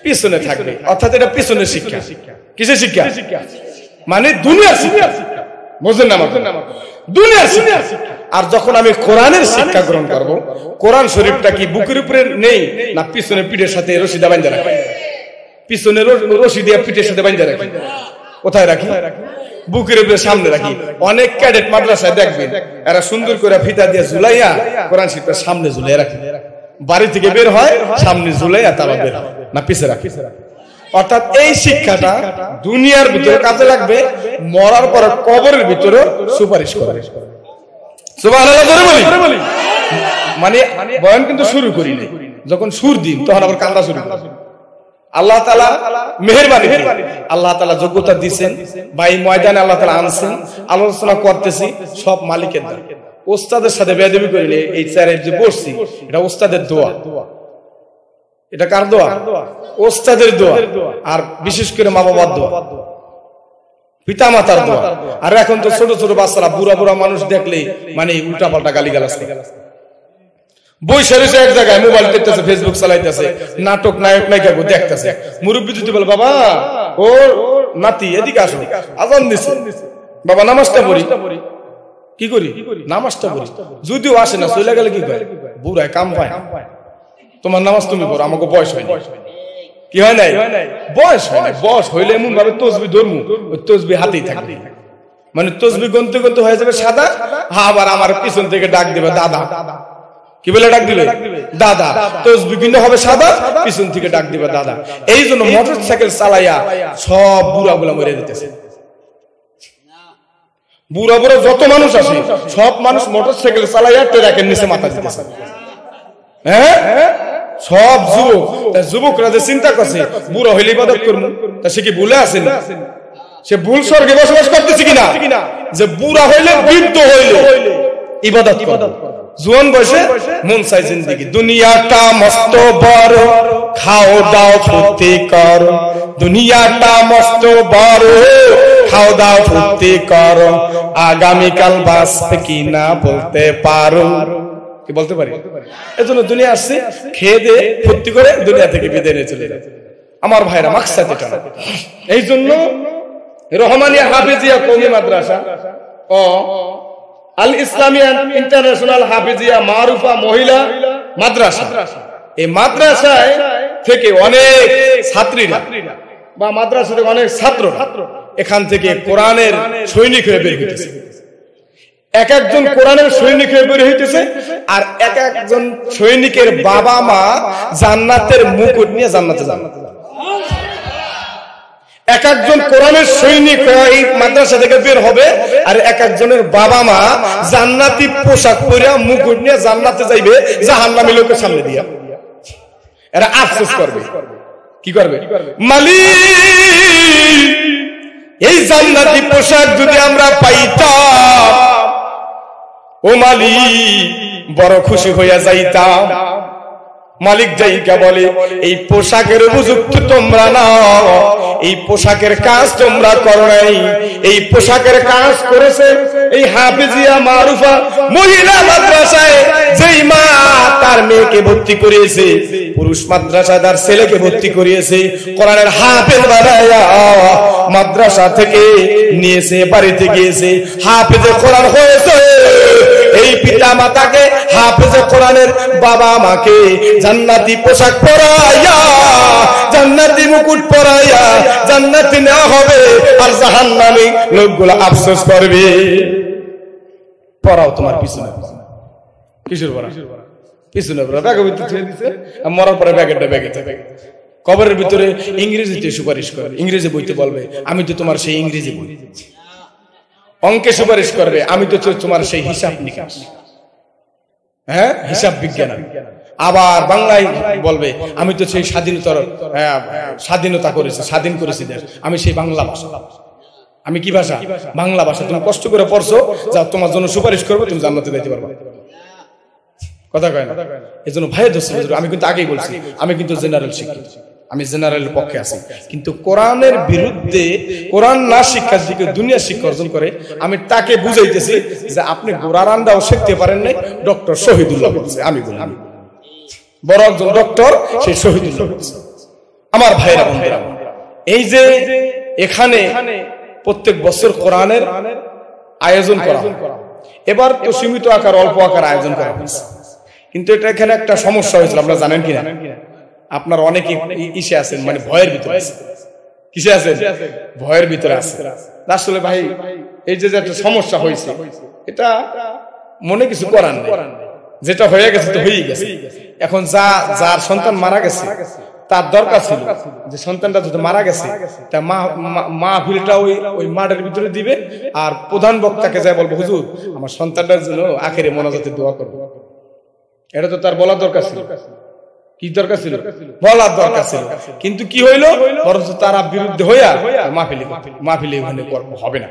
পিছনে থাকবে। অর্থাৎ এটা পিছনের শিক্ষা। কিসের শিক্ষা? মানে দুনিয়ার শিক্ষা, বুঝলেন না? দুনিয়ার শিক্ষা। আর যখন আমি কোরআনের শিক্ষা গ্রহণ করব, কোরআন শরীফটা কি বুকের উপরে নেই না পিছনে পিঠের সাথে রশি দিয়ে বাঁধা রাখি? পিছনে রশি দিয়ে পিঠের সাথে বাঁধা রাখি। কোথায় রাখি? বুকের উপরে সামনে রাখি। অনেক ক্যাডেট মাদ্রাসায় দেখবেন এরা সুন্দর করে ফিতা দিয়ে ঝুলাইয়া কোরআন শরীফটা সামনে ঝুলাই রাখে। বাড়ি থেকে বের হয় সামনে ঝুলাইয়া তারা বের হয় না পিছে রাখি। অর্থাৎ এই শিক্ষাটা দুনিয়ার ভিতরে কাজে লাগবে, মরার পর কবরের ভিতরে সুপারিশ করে। সুবহানাল্লাহ বলি। মানে বয়ান কিন্তু শুরু করি নাই, যখন সুর দিন তখন আবার কান্দা শুরু করি। আল্লাহ তাআলা মেহেরবানি, আল্লাহ তাআলা যোগ্যতা দিয়েছেন, ভাই ময়দানে আল্লাহ তাআলা আনছেন, আলোচনা করতেছি, সব মালিকের দান। ওস্তাদের সাথে বেয়াদবি করিলে এই চেয়ারে যে বসছি এটা ওস্তাদের দোয়া। এটা কার দোয়া? ওস্তাদের দোয়া, আর বিশেষ করে মা বাবার দোয়া, পিতা মাতার দোয়া। আর এখন তো ছোট ছোট বাচ্চারা, বুড়া বুড়া মানুষ দেখলেই মানে উল্টা পাল্টা গালিগালাজ করে। বসে রয়েছে এক জায়গায়, মোবাইল দেখতেছে, ফেসবুক চালাইতেছে, নাটক নায়ক নায়িকা দেখতেছে। মুরব্বী যদি বলে, বাবা ও নাতি এদিকে আসো, আজান দিছে, বাবা নামাজটা পড়ি। কি করি? নামাজটা পড়ি। যদিও আসে না, চলে গেলে কি করে? বুড়ায় কাম পায়, তোমার নামাজ তুমি পড়ো, আমাকে বয়স হয়নি। কি হয় নাই? বয়স হয় না। বয়স হইলে এমন ভাবে তসবি ধরমু, ওই তসবি হাতেই থাকবে, মানে তসবি গনতে গনতে হয়ে যাবে সাদা। আবার আমার পিছন থেকে ডাক দেবে দাদা। কি বলে ডাক দিবে? দাদা। তসবি কিন্তু হবে সাদা, পিছন থেকে ডাক দিবে দাদা। এই জন্য মোটরসাইকেল চালাইয়া সব বুড়া গুলা মরে যেতেছে। বুড়া বুড়া যত মানুষ আসে সব মানুষ মোটরসাইকেল চালাইয়া ট্রাকের নিচে মাথা দিতেছে। হ্যাঁ, সব যুবক, যুবকরা যে চিন্তা করছে বুড়া হইলে ইবাদত করবো, তা সে কি ভুলে আসেন? সে ভুল স্বর্গে বসবাস করতেছে কিনা? যে বুড়া হইলে, বৃদ্ধ হইলে ইবাদত করবো, জোয়ান বয়সে মন চাই জিন্দেগি। দুনিয়াটা মস্ত বড়, খাও দাও ফুর্তি করো, দুনিয়াটা মস্ত বড়, খাও দাও ফুর্তি করো, আগামীকাল বাঁচবে কিনা বলতে পারো। কি বলতে পারি? এজন্য দুনিয়া আসছে, খেয়ে দিয়ে ফুর্তি করে দুনিয়া থেকে বিদায় নিয়ে চলে যায়। আমার ভাইরা, মাকসাদ এটা না। এই জন্য রহমানিয়া হাফেজিয়া কওমি মাদ্রাসা ও আল ইসলামিয়া ইন্টারন্যাশনাল হাফেজিয়া মারুফা মহিলা মাদ্রাসা, এই মাদ্রাসায় থেকে অনেক ছাত্রীরা বা মাদ্রাসা থেকে অনেক ছাত্র এখান থেকে কোরআনের সৈনিক হয়ে বের হইতেছে। এক একজন কোরআনের সৈনিক হয়ে বের হইতেছে, আর এক একজন সৈনিকের বাবা মা জান্নাতের মুকুট নিয়ে জান্নাতে যান। এক একজন কোরআনের সৈনিক এই মাদ্রাসা থেকে বের হবে, আর এক একজনের বাবা মা জান্নাতি পোশাক পরে মুকুট নিয়ে জান্নাতে যাইবে জাহান্নামী লোকের সামনে দিয়া। এরা আফসোস করবে, কি করবে? মালিক, এই জান্নাতি পোশাক যদি আমরা পাইতাম, ও মালিক বড় খুশি হইয়া যাইতাম। মালিক যাইকা বলে, এই পোশাকের উপযুক্ত তোমরা নাও, এই পোশাকের কাজ তোমরা করো নাই, এই পোশাকের কাজ করেছে এই হাফেজিয়া মারুফা মহিলা মাদ্রাসায় যেই মা তার মেয়েকে ভর্তি করিয়েছে, পুরুষ মাদ্রাসায় তার ছেলেকে ভর্তি করিয়েছে, কোরআনের হাফেজ বানায়া মাদ্রাসা থেকে নিয়েছে, বাড়িতে গিয়েছে, হাফেজে কোরআন হয়েছে। এই পিতা মাতাকে, হাফেজে কোরআনের বাবা মাকে জান্নাতি পোশাক পরাইয়া, জান্নাতি মুকুট পরাইয়া জান্নাতে নেওয়া হবে, আর জাহান্নামী লোকগুলো আফসোস করবে। পড়াও তোমার পিছনে, কিশোর পড়া পিছনে পড়া, ব্যাগের ভিতরে ছেড়ে দিচ্ছে, মরার পরে ব্যাগেরটা ব্যাগে থাকে। কবরের ভিতরে ইংরেজিতে সুপারিশ করে, ইংরেজি বইতে বলবে আমি তো তোমার সেই ইংরেজি বই। অঙ্কে সুপারিশ করবে আমি তো তোমার সেই হিসাব নিকাশ, হ্যাঁ হিসাব বিজ্ঞান। আবার বাংলায় বলবে আমি তো সেই স্বাধীনতা করেছি, স্বাধীন করেছি দেশ, আমি সেই বাংলা ভাষা। আমি কি ভাষা? বাংলা ভাষা। তুমি কষ্ট করে পড়ছো, যা তোমার জন্য সুপারিশ করবে, তুমি জান্নাতে যাইতে পারবে। কথা কয় না? এই জন্য ভাই দোস্ত, আমি কিন্তু আগেই বলছি, আমি কিন্তু জেনারেল শিক্ষিত, আমি জেনারেলের পক্ষে আছি, কিন্তু কোরআনের বিরুদ্ধে, কোরআন না শিক্ষার দিকে দুনিয়া শিক্ষা অর্জন করে, আমি তাকে বুঝাইতেছি যে আপনি গোরারান্দাও শিখতে পারেন নাই, ডক্টর শহীদুল্লাহ বলছে। আমি বলি বড় একজন ডক্টর, সেই শহীদুল্লাহ বলছে। আমার ভাইরা বন্ধুরা, এই যে এখানে প্রত্যেক বছর কোরআনের আয়োজন করা, এবার তো সীমিত আকার, অল্প আকার আয়োজন করা হয়েছে, কিন্তু এটা এখানে একটা সমস্যা হয়েছিল, আপনারা জানেন কিনা? আপনার অনেকে ইসে আছেন, মানে ভয়ের ভিতরে আছে। কিসে আছেন? ভয়ের ভিতরে আছে। আসলে ভাই এই যে একটা সমস্যা হয়েছে, এটা মনে কিছু করার নেই, যেটা হয়ে গেছে তো হয়েই গেছে। এখন যার সন্তান মারা গেছে, তার দরকার ছিল যে সন্তানটা যদি মারা গেছে, তা মাহফিলটা ওই মাঠের ভিতরে দিবে, আর প্রধান বক্তাকে যায় বলবো হুজুর আমার সন্তানটার জন্য আখেরে মোনাজাতে দোয়া করবো। এটা তো তার বলার দরকার ছিল। কি দরকার ছিল? বলার দরকার ছিল। কিন্তু কি হইল? বরঞ্চ তারা বিরুদ্ধে হইয়া মাহফিলে হবে না।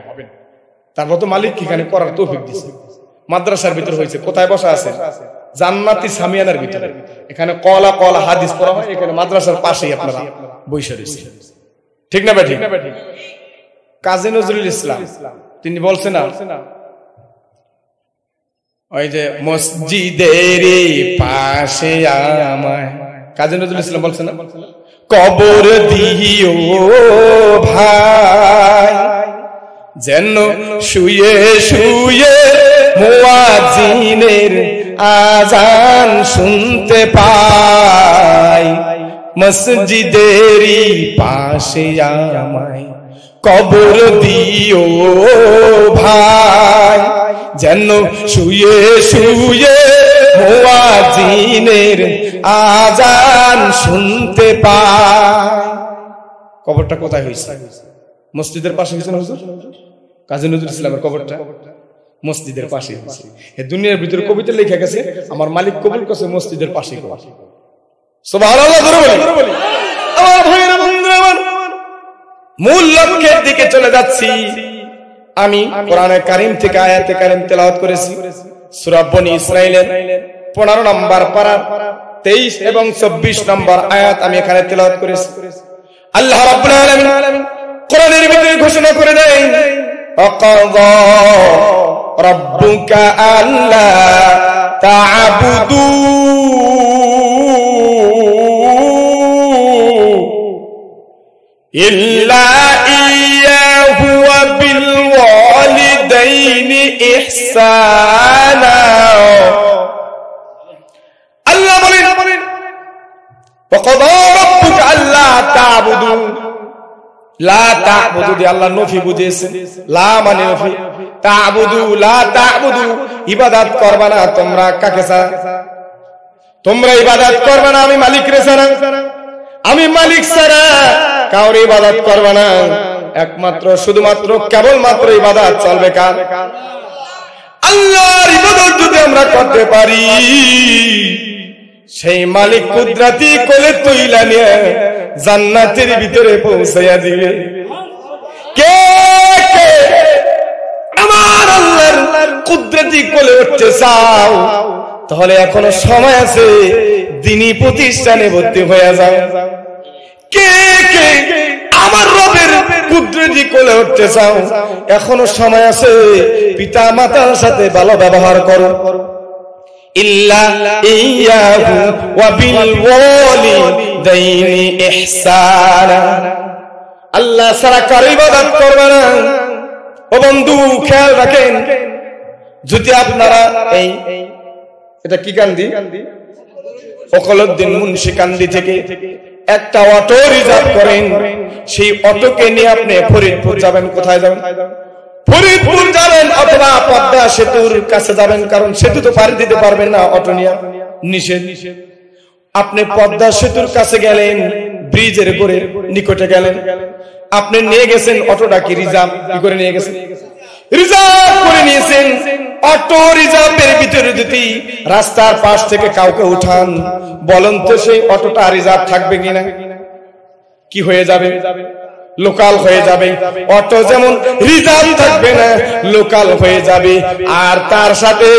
তারপর তো মালিক এখানে করার তৌফিক দিয়েছে। মাদ্রাসার ভিতরে হয়েছে, কোথায় বসা আছে? জান্নাতি সামিয়ানার ভিতরে। এখানে কলা কলা হাদিস পড়া হয়, এখানে মাদ্রাসার পাশেই আপনারা বসে রয়েছে। ঠিক না ভাই? ঠিক। কাজী নজরুল ইসলাম তিনি বলছেন না, ওই যে মসজিদের পাশে আমায়, কাজী নজরুল ইসলাম বলছেন না, কবর দিও ভাই যেন শুয়ে শুয়ে মুয়াজ্জিনের আজান শুনতে পাই, মসজিদেরই পাশে আমায় কবর দিও ভাই যেন শুয়ে শুয়ে মুয়াজ্জিনের আজান শুনতে পাই। কবরটা কোথায় হয়েছে? মসজিদের পাশে হয়েছে না হুজুর? কাজী নজরুল ইসলামের কবরটা মসজিদের পাশে। এই দুনিয়ার ভিতরে কবিতা লেখা গেছে, আমার মালিক কবুল করছে মসজিদের পাশে কবর। সুবহানাল্লাহ ধরে বলি। আমার ভাইরা বন্ধুরা, আমার মূল লক্ষ্যের দিকে চলে যাচ্ছি। আমি কোরআনে কারীম থেকে আয়াতে কারীম তেলাওয়াত করেছি। সূরা বনী ইসরাঈলের 15 নম্বর পারা 23 এবং 24 নম্বর আয়াত আমি এখানে তেলাওয়াত করেছি। আল্লাহ রাব্বুল আলামিন কোরআনের ভিতরে ঘোষণা করে দেন, আকাযা রাব্বুকা আল্লা তা'বুদু ইল্লা ইয়্যাহু ওয়া বিল ওয়ালিদাইনি ইহসানা। আল্লাহ বলেন, ওয়াকাযা রাব্বুকা আল্লা তা'বুদু, লা তা'বুদু দিয়ে আল্লাহ নফি বুঝিয়েছেন। লা মানে নফি, তা'বুদু লা তা'বুদু, ইবাদত করবা না তোমরা কাকে ছাড়া? তোমরা ইবাদত করবা না আমি মালিক রে ছাড়া, আমি মালিক ছাড়া কাউরে ইবাদত করবা না। একমাত্র শুধুমাত্র কেবলমাত্র ইবাদত চলবে কার? আল্লাহর ইবাদত যদি আমরা করতে পারি, সেই মালিক কুদরতি কোলে তুইলা নিয়ে জান্নাতের ভিতরে পৌঁছাইয়া দিবে। কে কে আমার আল্লাহর কুদরতি কোলে উঠতে চাও? তাহলে এখনো সময় আছে, দ্বীনি প্রতিষ্ঠানে ভর্তি হয়ে যাও। কে কে আমার রবের কুদরতি কোলে উঠতে চাও? এখনো সময় আছে, পিতা মাতার সাথে ভালো ব্যবহার করো। ইল্লা ইয়্যাহু ওয়া বিল ওয়ালিদাইনি ইহসানা, আল্লাহ ছাড়া কারো ইবাদত করবে না। ও বন্ধু খেয়াল রাখেন, যদি আপনারা এই এটা কি কান্দি ফখরুদ্দিন মুন্সিকান্দি থেকে একটা অটো রিজার্ভ করেন, সেই অটোকে নিয়ে আপনি ফরিদপুর যাবেন। কোথায় যাবেন? ফরিদপুর যাবেন অথবা পদ্মা সেতুর কাছে যাবেন, কারণ সেতু তো পাড়ি দিতে পারবেন না, অটো নিয়ে নিষেধ। আপনি পদ্মা সেতুর কাছে গেলেন, ব্রিজের উপরে নিকটে গেলেন, আপনি নিয়ে গেছেন অটোটা কি রিজার্ভ কি করে নিয়ে গেছেন? রিজার্ভ করে নিয়েছেন। অটো রিজার্ভের ভিতরে যদি রাস্তার পাশ থেকে কাউকে উঠান, বলেন তো সেই অটোটা রিজার্ভ থাকবে কিনা? কি হয়ে যাবে? লোকাল হয়ে যাবে। অটো যেমন রিজার্ভ থাকবে না, লোকাল হয়ে যাবে। আর তার সাথে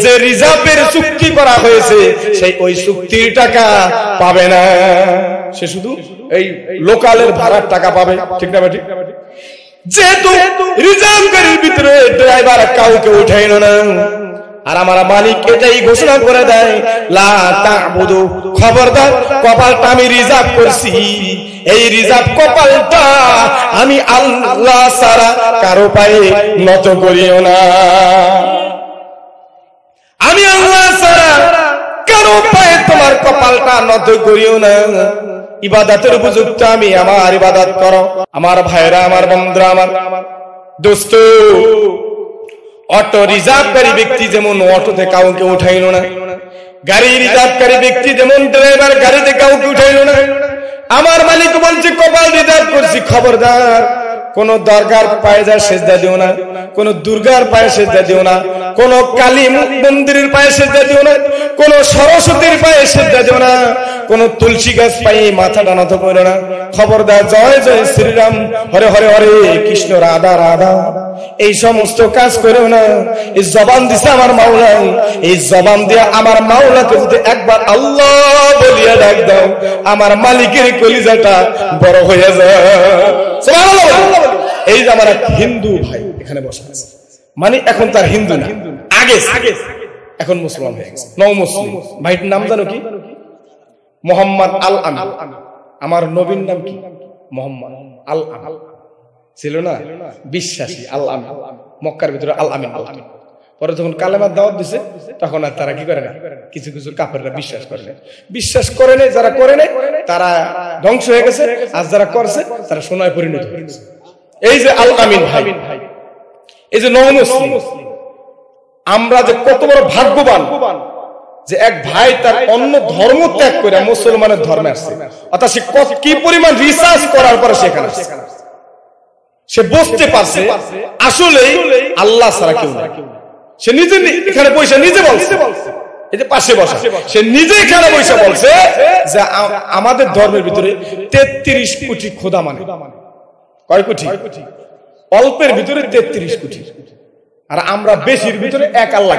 যে রিজার্ভের চুক্তি করা হয়েছে, সেই ওই চুক্তির টাকা পাবে না, সে শুধু এই লোকালের ভাড়ার টাকা পাবে। ঠিক না ঠিক? যেহেতু রিজার্ভ গাড়ির ভিতরে ড্রাইভার কাউকে উঠাইল না, আর আমার মালিক এটাই ঘোষণা করে দেয়, লা তা'বুদু, খবরদার কপালটা আমি রিজার্ভ করছি, এই রিজার্ভ কপালটা আমি আল্লাহ ছাড়া কারো পায়ে নত করিও না। আমি আল্লাহ ছাড়া কারো পায়ে তোমার কপালটা নত করিও না। ইবাদতের উপযুক্ত আমি আমার ইবাদত করো। আমার ভাইরা, আমার বন্ধুরা, আমার দোস্ত, অটো রিজার্ভকারী ব্যক্তি যেমন অটোতে কাউকে উঠাইল না, গাড়ি রিজার্ভকারী ব্যক্তি যেমন ড্রাইভার গাড়িতে কাউকে উঠাইল না, আমার মালিক বলছে কপাল রিজার্ভ করছি, খবরদার কোন দরগার পায়ে যায় সেজদা দিও না, কোন দুর্গার পায়ে সেজদা দিও না, কোন কালী মন্দিরের পায়ে সেজদা দিও না, কোন সরস্বতীর পায়ে সেজদা দিও না, কোন তুলসী গাছ পায়ে মাথাটা নত করো না। খবরদার জয় জয় শ্রীরাম, হরে হরে হরে কৃষ্ণ, রাধা রাধা, এই সমস্ত কাজ করো না। এই জবান দিছে আমার মাওলা, এই জবান দিয়ে আমার মাওলাকে যদি একবার আল্লাহ বলিয়া ডাক দাও, আমার মালিকের কলিজাটা বড় হয়ে যায়। সুবহানাল্লাহ। এই যে আমার এক হিন্দু ভাই এখানে বসে আছে, মানে এখন তার হিন্দু না, আগে এখন মুসলমান হয়ে গেছে, নও মুসলিম। ভাইটির নাম জানো কি? মোহাম্মদ আল আমিন। আমার নবীর নাম কি? মোহাম্মদ আল আমিন ছিল না? বিশ্বাসী আল আমিন, মক্কার ভিতরে আল আমিন। পরে যখন কালেমার দাওয়াত দিছে, তখন আর তারা কি করে না, কিছু কিছু কাফেররা বিশ্বাস করে না। বিশ্বাস করে নাই, যারা করে নাই তারা ধ্বংস হয়ে গেছে, আর যারা করছে তারা সোনায় পরিণত হয়েছে। এই যে আল আমিন ভাই, এই যে নও মুসলিম, আমরা যে কত বড় ভাগ্যবান যে এক ভাই তার অন্য ধর্ম ত্যাগ করে মুসলমানের ধর্মে আসছে। অর্থাৎ সে কি পরিমাণ রিসার্চ করার পরে সেখানে আসছে। সে বুঝতে পারছে আসলে আল্লাহ ছাড়া কেউ নেই। সে নিজে এখানে বসে নিজে বলছে, এই যে পাশে বসা, সে নিজে এখানে বসে বলছে যে আমাদের ধর্মের ভিতরে 33 কোটি খোদা মানে। কয় কোটি? অল্পের ভিতরে 33 কোটি, আর আমরা বেশির ভিতরে এক আল্লাহ।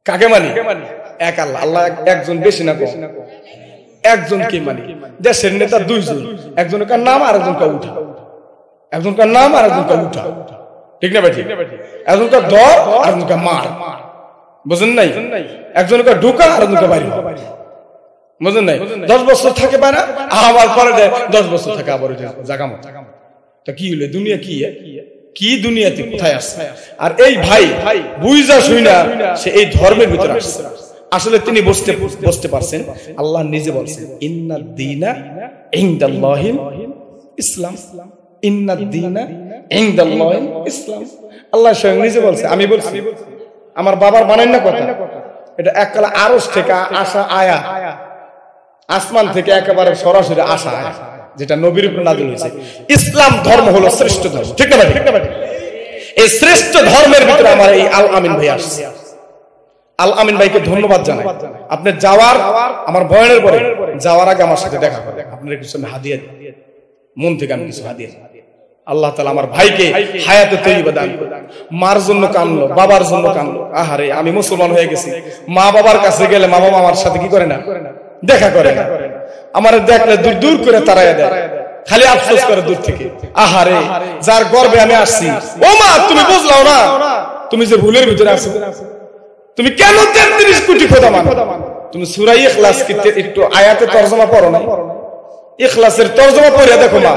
কাকে মানি? এক আল্লাহ। আল্লাহ একজন, বেশি না কম? একজনকে মানি। দেশের নেতা দুইজন, একজনকার নাম আর একজনকার উঠা, একজনকার নাম আর একজনকার উঠা, ঠিক না ভাই? ঠিক। একজনকার ধর আর একজনকার মার, বুঝেন নাই? একজনকার ঢুকা আর একজনকার বাইরে, বুঝেন নাই? 10 বছর থাকে পায় না, আবার পরে 10 বছর থাকে আবার জায়গা মতো। তা কি হলো দুনিয়া? কি দুনিয়াতে কোথায় আসছে? আর এই ভাই বুঝা শুই না সে এই ধর্মের ভিতরে আসছে। আসলে তিনি বুঝতে পারছেন আল্লাহ নিজে বলছেন ইন্নাদ দীনা ইনদাল্লাহিল ইসলাম, ইন্নাদ দীনা ইনদাল্লাহিল ইসলাম। আল্লাহ স্বয়ং নিজে বলছে, আমি বলছি, আমার বাবার বানাই না কথা। এটা এককালে আরশ থেকে আসা আয়া, আসমান থেকে একেবারে সরাসরি আসা আয়া, যেটা নবীর উপর নাযিল হয়েছে। ইসলাম ধর্ম হলো শ্রেষ্ঠ ধর্ম, ঠিক না ভাই? এই শ্রেষ্ঠ ধর্মের ভিতরে আমার এই আল আমিন ভাই আসছে। আল আমিন ভাইকে ধন্যবাদ জানাই। আপনি যাওয়ার, আমার বয়ানের পরে যাওয়ার আগে আমার সাথে দেখা করে আপনার কিছু হাদিয়া দিন, মন থেকে আমি কিছু হাদিয়া। আল্লাহ তাআলা আমার ভাইকে হায়াতে তৈয়বা দান করুন। মার জন্য কাঁদলো, বাবার জন্য কাঁদলো। আহারে, আমি মুসলমান হয়ে গেছি। মা বাবার কাছে গেলে মা বাবা আমার সাথে কি করে না? দেখা করে না। আমার দেখলে দূর দূর করে তাড়াইয়া দেয়, খালি আফসোস করে দূর থেকে। আহারে, যার গর্বে আমি আসছি, ও মা তুমি বুঝলাও না, তুমি যে ভুলের ভিতরে আছো, তুমি কেন 33 কোটি খোদা মানো? তুমি সূরা ইখলাস কি একটু আয়াতে তরজমা পড়ো না? ইখলাসের তরজমা পড়ে দেখো মা,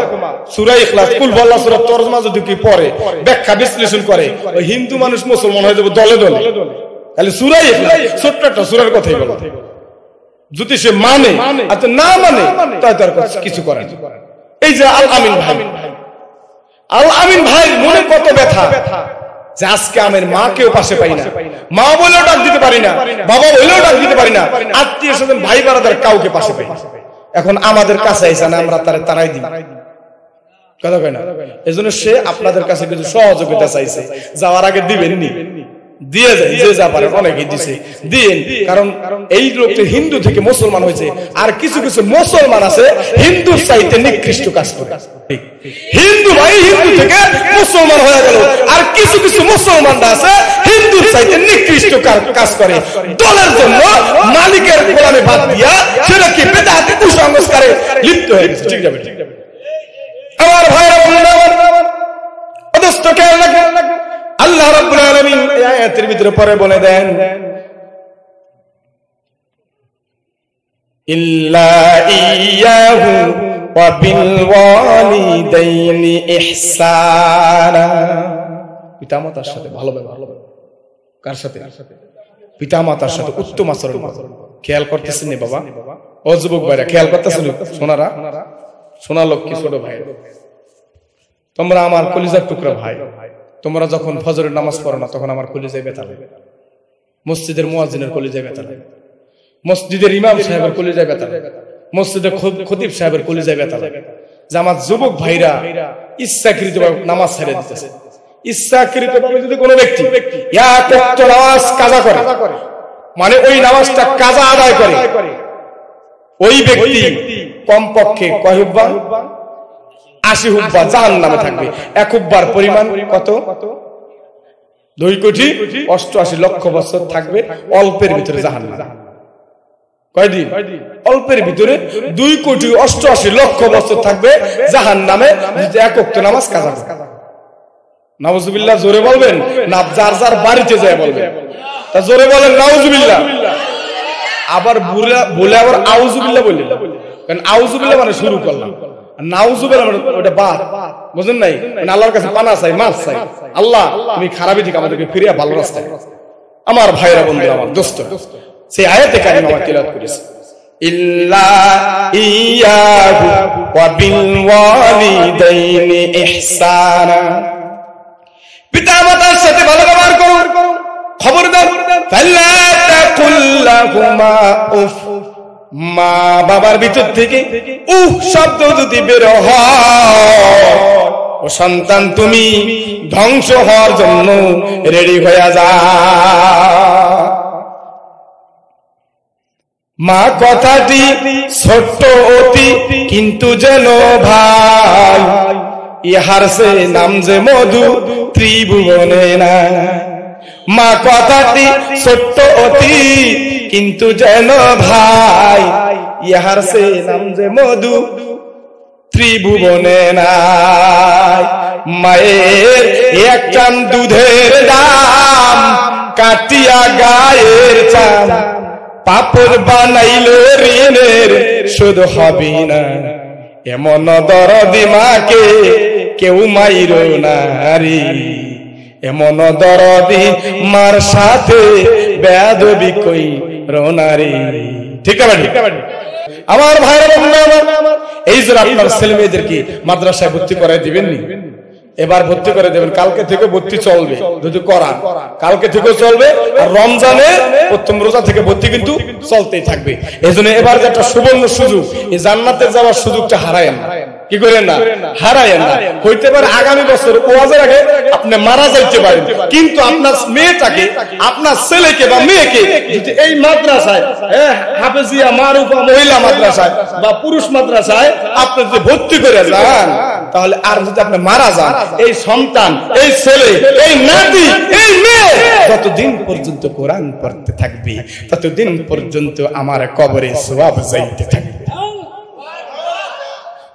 সূরা ইখলাস কুল বল্লাহ সূরা তরজমা যদি কি পড়ে, ব্যাখ্যা বিশ্লেষণ করে, ওই হিন্দু মানুষ মুসলমান হয়ে যাবে দলে দলে। তাহলে সূরা ইখলাস ছোট্ট একটা সূরার কথাই বলো। যদি সে মানে আর না মানে তাই তার কিছু করে না। এই যে আল আমিন ভাই, আল আমিন ভাই মনে কত ব্যথা যে আজকে আমার মাকেও পাশে পাই না, মা বলেও ডাক দিতে পারি না, বাবা বলেও ডাক দিতে পারি না, আত্মীয় স্বজন ভাই বারাদার কাউকে পাশে পাই না। এখন আমাদের কাছে আইসা না, আমরা তারে তারাই দিই, কথা কয় না? এজন্য সে আপনাদের কাছে কিছু সহযোগিতা চাইছে, যাওয়ার আগে দিবেননি, দিয়ে যায়, যে যা পারে অনেকে দিছে, দিন। কারণ এই লোকটি হিন্দু থেকে মুসলমান হয়েছে, আর কিছু কিছু মুসলমান আছে হিন্দুর চাইতে নিকৃষ্ট কাজ করে। হিন্দু ভাই হিন্দু থেকে মুসলমান হয়ে গেল, আর কিছু কিছু মুসলমানরা আছে হিন্দুর চাইতে নিকৃষ্ট কাজ করে। দলের জন্য মালিকের গোলামি বাদ দিয়া সেটা কি বেদাতে কুসংস্কারে লিপ্ত হয়ে গেছে, ঠিক যাবে? আমার ভাইরা বন্ধুরা, অদস্ত খেয়াল রাখেন, আল্লাহ রাব্বুল আলামিন এই আয়াতের ভিতরে পরে বলে দেন ইল্লা ইয়াহু ওয়া বিল ওয়ালিদাইনি ইহসানা। পিতামাতার সাথে ভালো ব্যবহার। কার সাথে? পিতামাতার সাথে উত্তম আচরণ। খেয়াল করতেছেন না বাবা? ও যুবক ভাইরা খেয়াল করতেছেন? সোনারা, সোনা লক্ষ্মী ছোট ভাই, তোমরা আমার কলিজার টুকরা ভাই। তোমরা যখন ফজরের নামাজ পড়ো না, তখন আমার কলিজায় ব্যথা লাগে। মসজিদের মুয়াজ্জিনের কলিজায় ব্যথা লাগে, মসজিদের ইমাম সাহেবের কলিজায় ব্যথা লাগে, মসজিদের খতিব সাহেবের কলিজায় ব্যথা লাগে যে আমার যুবক ভাইরা ইচ্ছাকৃতভাবে নামাজ ছেড়ে দিতেছে। ইচ্ছাকৃতভাবে যদি কোনো ব্যক্তি এক ওয়াক্ত নামাজ কাজা করে, মানে ওই নামাজটা কাজা আদায় করে, ওই ব্যক্তি কমপক্ষে কয় হুব্বা? 80 হুব্বা জাহান্নামে থাকবে। 1 হুব্বার পরিমাণ কত? 2,88,00,000 বছর থাকবে অল্পের ভিতরে জাহান্নামে। কয়দিন? অল্পের ভিতরে 2,88,00,000 বছর থাকবে জাহান্নামে, যদি 1 ওয়াক্ত নামাজ কাজা করে। নাউজুবিল্লাহ জোরে বলবেন না যার যার বাড়িতে যায় বলবেন? তা জোরে বলেন নাউজুবিল্লাহ। আবার বলে আবার আউজুবিল্লাহ বললেন, কারণ আউজুবিল্লাহ মানে শুরু করলাম, নাউজুবিল্লাহ মানে ওটা বাদ, বুঝেন নাই? মানে আল্লাহর কাছে পানা চাই, মাফ চাই। আল্লাহ তুমি খারাপি থেকে আমাদেরকে ফিরিয়ে ভালো রাস্তায়। আমার ভাইরা বন্ধুরা, আমার দোস্তরা, সেই আয়াতে কারিমা আমরা তিলাওয়াত করেছি, ইল্লা ইয়াহু ওয়া বিল ওয়ালিদাইনি ইহসানা। পিতামাতার সাথে ভালো ব্যবহার করুন। খবরদার ফালা তাকুল লাহুমা উফ, মা বাবার ভিতর থেকে শব্দ যদি বের হয়, ও সন্তান তুমি ধ্বংস হওয়ার জন্য রেডি হয়ে যা। মা কথাটি ছোট্ট অতি কিন্তু যেন ভাই, ইহার সে নাম যে মধু ত্রিভুবনে না। মা কথাটি ছোট্ট অতি কিন্তু যেন ভাই, ইহার সে নাম যে মধু ত্রিভুবনে নাই। মায়ের এক চান দুধের দাম কাটিয়া গায়ের চান, পাপড় বানাইল ঋণের শোধ হবে না। এমন দরদি মাকে কেউ মাইর না রে, এমন দরদি মার সাথে বেয়াদবি কই রোনারি। ঠিক আছে আমার ভাইরা, এই যে আপনার ছেলে মেয়েদেরকে মাদ্রাসায় ভর্তি করাই দিবেন নি, এবার ভর্তি করে দেবেন। কালকে থেকে ভর্তি চলবে, যদি করান কালকে থেকে চলবে। আর রমজানে প্রথম রোজা থেকে ভর্তি কিন্তু চলতেই থাকবে। এই জন্য এবার যে একটা সুবর্ণ সুযোগ, এই জান্নাতে যাওয়ার সুযোগটা হারায়েন না। কি করেন না? হারায়েন না। হইতে পারে আগামী বছর ওয়াজের আগে আপনি মারা যাইতে পারেন, কিন্তু আপনার মেয়েটাকে, আপনার ছেলেকে বা মেয়েকে যদি এই মাদ্রাসায়, হাফেজিয়া মারুফা মহিলা মাদ্রাসায় বা পুরুষ মাদ্রাসায় আপনি যদি ভর্তি করে যান, তাহলে আর যদি আপনি মারা যান, এই সন্তান, এই ছেলে, এই নাতি, এই মেয়ে যতদিন পর্যন্ত কোরআন পড়তে থাকবে, ততদিন পর্যন্ত আমার কবরে সওয়াব যাইতে থাকবে।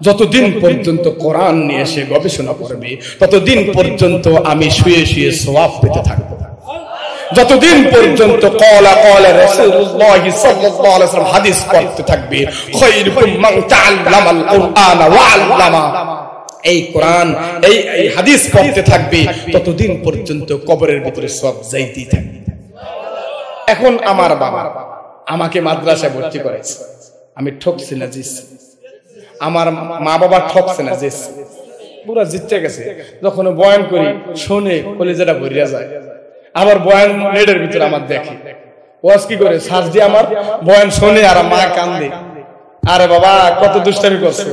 যতদিন পর্যন্ত কোরআন নিয়ে এসে গবেষণা করবে, ততদিন পর্যন্ত আমি শুয়ে শুয়ে সওয়াব পেতে থাকবো। যতদিন পর্যন্ত ক্বালা রাসূলুল্লাহ সাল্লাল্লাহু আলাইহি ওয়াসাল্লাম হাদিস পড়তে থাকবে, খায়রুকুম মান তাআল্লামাল কুরআন ওয়া আল্লামা, এই কোরআন এই হাদিস পড়তে থাকবে, ততদিন পর্যন্ত কবরের ভিতরে সওয়াব যাইতেই থাকবে। এখন আমার বাবা আমাকে মাদ্রাসায় ভর্তি করেছে, আমি ঠকছি না জিতছি, আমার মা বাবা ঠকছে না জিতছে, পুরো জিততে গেছে। যখন বয়ান করি শুনে কলিজাটা ভরিয়া যায়। আবার বয়ান নেটের ভিতরে আমার দেখে, ওয়াজ কি করে সার্চ দিয়ে আমার বয়ান শুনে আর মা কান্দে, আরে বাবা কত দুষ্টামি করছো,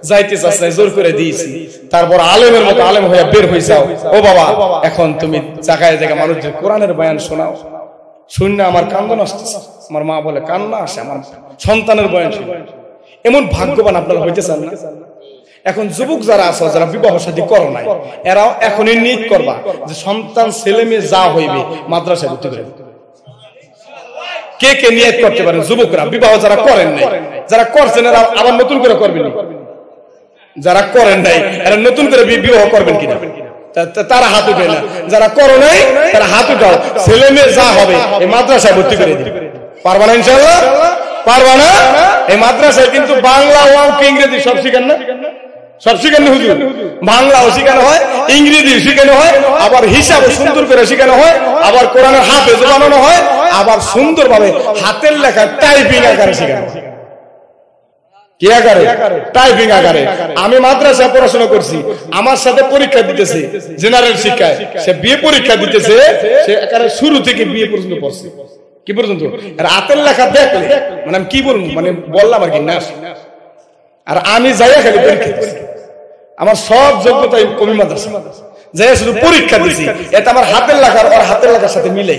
যাইতে চাস না, জোর করে দিয়েছি, তারপর আলেমের মতো আলেম হয়ে বের হয়ে যাও। ও বাবা এখন তুমি জায়গায় জায়গায় মানুষদের কোরআনের বয়ান শোনাও। শুনে আমার কান্দন আসতেছে। আমার মা বলে কান্না আসে আমার সন্তানের বয়ান শুনে। এমন ভাগ্যবান আপনারা হইতে চান না? এখন যুবক যারা আছে, যারা বিবাহ শাদী করো নাই, এরাও এখনই নিয়ত করবা যে সন্তান ছেলে মেয়ে যা হইবে মাদ্রাসায় ভর্তি করে। কে কে নিয়ত করতে পারেন? যুবকরা, বিবাহ যারা করেন নাই, যারা করছেন এরা আবার নতুন করে করবেন, যারা করেন নাই এরা নতুন করে বিবাহ করবেন কিনা তারা হাত উঠে না, যারা করো নাই তারা হাত উঠাও। ছেলে মেয়ে যা হবে এই মাদ্রাসায় ভর্তি করে দিবে। পারবা না ইনশাআল্লাহ? পারবা না? এই মাদ্রাসায় কিন্তু বাংলা ও ইংরেজি সব শিখান না? সব শিখানো হুজুর, বাংলাও শিখানো হয়, ইংরেজিও শিখানো হয়, আবার হিসাবও সুন্দর করে শিখানো হয়, আবার কোরআনের হাফেজ বানানো হয়, আবার সুন্দরভাবে হাতের লেখা টাইপিং আকারে শিখানো হয়। কি আকারে? টাইপিং আকারে। আমি মাদ্রাসায় পড়াশোনা করছি, আমার সাথে পরীক্ষা দিতেছে জেনারেল শিক্ষায়, সে বিএ পরীক্ষা দিতেছে, সে একেবারে শুরু থেকে বিএ পর্যন্ত পড়ছে। কি পর্যন্ত? আর হাতের লেখা দেখলে মানে আমি কি বলবো, মানে বললাম আর কি না। আর আমি যাইয়া খালি পরীক্ষা দিচ্ছি, আমার সব যোগ্যতাই কমি মাদ্রাসা যাই শুধু পরীক্ষা দিছি, এটা আমার হাতের লেখার ওর হাতের লেখার সাথে মিলে।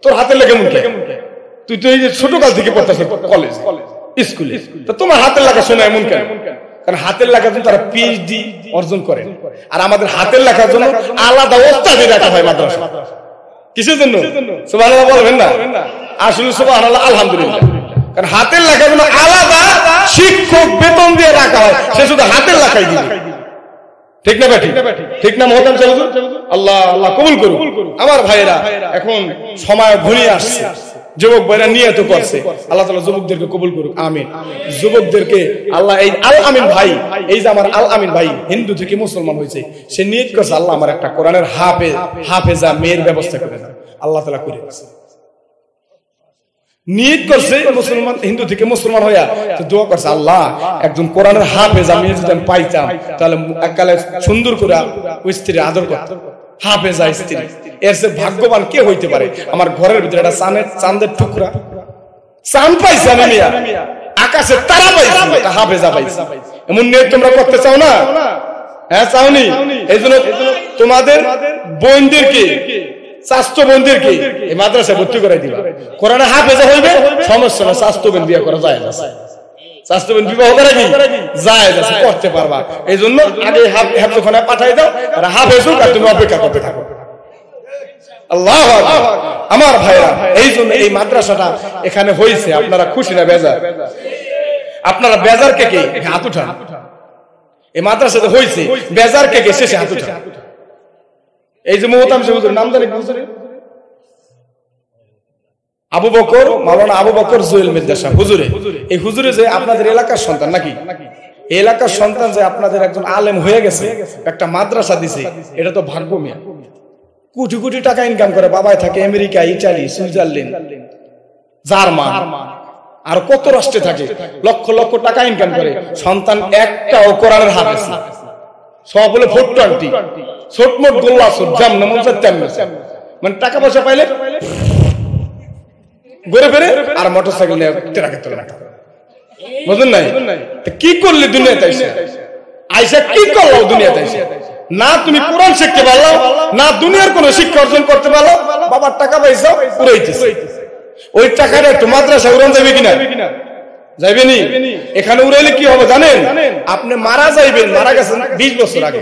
তোর হাতের লেখা মুখে, তুই তো এই যে ছোট কাল থেকে পড়তেছ কলেজ স্কুলে, তো তোমার হাতের লেখা শোনা এমন কেন? কারণ হাতের লেখার জন্য তারা পিএইচডি অর্জন করে, আর আমাদের হাতের লেখার জন্য আলাদা ওস্তাদি রাখা হয় মাদ্রাসা। কিসের জন্য? সুবহানাল্লাহ বলবেন না? আসলে সুবহানাল্লাহ আলহামদুলিল্লাহ। কারণ হাতের লেখার জন্য আলাদা শিক্ষক বেতন দিয়ে রাখা হয়, সে শুধু হাতের লেখাই দিবে। ঠিক না ভাই? ঠিক না মহতারাম হুজুর? আল্লাহ আল্লাহ কবুল করুন। আমার ভাইরা এখন সময় ঘনিয়ে আসছে, যুবক ভাইরা নিয়ত করছে, আল্লাহ তাআলা যুবকদেরকে কবুল করুক, আমিন। যুবকদেরকে আল্লাহ, এই আল আমিন ভাই, এই যে আমার আল আমিন ভাই হিন্দু থেকে মুসলমান হয়েছে, সে নিয়ত করছে আল্লাহ আমার একটা কোরআনের হাফেজা মেয়ের ব্যবস্থা করে দাও। আল্লাহ তাআলা করে দিয়েছে, নিয়ত করছে মুসলমান, হিন্দু থেকে মুসলমান হইয়া দোয়া করছে আল্লাহ একজন কোরআনের হাফেজা মেয়ে যদি আমি পাইতাম, তাহলে এককালে সুন্দর করে ওই স্ত্রী আদর করতাম। হাফেজা স্ত্রী, এর সে ভাগ্যবান কে হইতে পারে? আমার ঘরের ভিতরে একটা চাঁদের টুকরা চাঁদ পাইছে আমি মিয়া, আকাশে তারা পাইছি, এটা হাফেজা পাইছি। এমন নিয়ত তোমরা করতে চাও না? হ্যাঁ, চাওনি? এই জন্য তোমাদের বোনদেরকে, স্বাস্থ্য বোনদেরকে এই মাদ্রাসায় ভর্তি করে দিবা। কোরআনে হাফেজা হইবে, সমস্যা না, স্বাস্থ্য বোন বিয়ে করা যায় না, স্বাস্থ্য বোন বিবাহ করে কি যায় না, করতে পারবা। এই জন্য আগে হাফেজখানে পাঠাই দাও, আর হাফেজ হোক, আর তুমি অপেক্ষা করতে থাকো। আল্লাহু আকবার। আমার ভাইরা, এই জন্য এই মাদ্রাসাটা এখানে হয়েছে, আপনারা খুশি না বেজার? আপনারা বেজার কে কে হাত উঠান। এই মাদ্রাসাতে হয়েছে, বেজার কে কে শেষে হাত উঠান। এই যে মোহতাম হুজুর, নাম জানি আবু বকর, মাওলানা আবু বকর জুয়েল মির্জা সাহেব হুজুরে, এই হুজুরে যে আপনাদের এলাকার সন্তান নাকি? এলাকার সন্তান যে আপনাদের একজন আলেম হয়ে গেছে, একটা মাদ্রাসা দিছে, এটা তো ভাগ্য মিয়া। কোটি কোটি টাকা ইনকাম করে, বাবাই থাকে আমেরিকা, ইটালি, সুইজারল্যান্ড, জার্মান, আর কত রাষ্ট্রে থাকে, লক্ষ লক্ষ টাকা ইনকাম করে। সন্তান একটাও কোরআনের হাফেজ না, সব হলো 420 ছোটমোট গোল্লা সুদ জাম না মন তেমন, মানে টাকা পয়সা পাইলে ঘুরে ফিরে আর মোটরসাইকেল নিয়ে ট্রাকে তোলে না। বুঝলেন নাই? কি করলি দুনিয়াতে আইসা? আইসা কি করলো দুনিয়াতে আইসা? না তুমি কোরআন শিখতে পারলো, না দুনিয়ার কোন শিক্ষা অর্জন করতে পারলো। বাবার টাকা পয়সা উড়াইতেছে, ওই টাকাটা একটু মাদ্রাসায় উড়ান যাবে কিনা? যাইবে নি? এখানে উড়াইলে কি হবে জানেন? আপনি মারা যাইবেন, মারা গেছেন 20 বছর আগে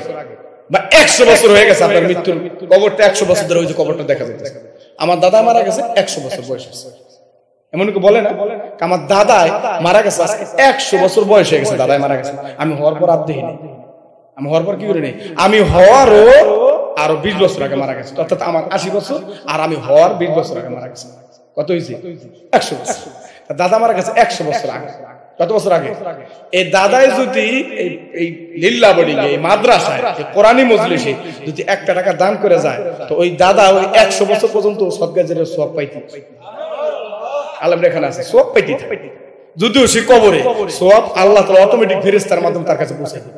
বা 100 বছর হয়ে গেছে আপনার মৃত্যুর, কবরটা 100 বছর ধরে ওই যে কবরটা দেখা যাচ্ছে। আমার দাদা মারা গেছে 100 বছর বয়স, এমন কি বলে না? আমার দাদাই মারা গেছে আজকে 100 বছর বয়স হয়ে গেছে, দাদাই মারা গেছে। আমি হওয়ার পর আর দেখিনি, আমি হওয়ার পর কি করে নেই, আমি হওয়ারও আরো 20 বছর আগে মারা গেছে, অর্থাৎ আমার 80 বছর, আর আমি হওয়ার 20 বছর আগে মারা গেছে। কত হয়েছে? 100 বছর। দাদা মারা গেছে 100 বছর আগে। কত বছর আগে? এই দাদাই যদি এই লিল্লা বোর্ডিং, এই মাদ্রাসায়, এই কোরআনী মজলিসে যদি 1 টাকা দান করে যায়, তো ওই দাদা ওই 100 বছর পর্যন্ত সদকাজের সওয়াব পাইতে, আলেমরা এখানে আছে, সওয়াব পাইতে। যদিও সে কবরে, সওয়াব আল্লাহ তাআলা অটোমেটিক ফেরেশতার মাধ্যমে তার কাছে পৌঁছে দেয়।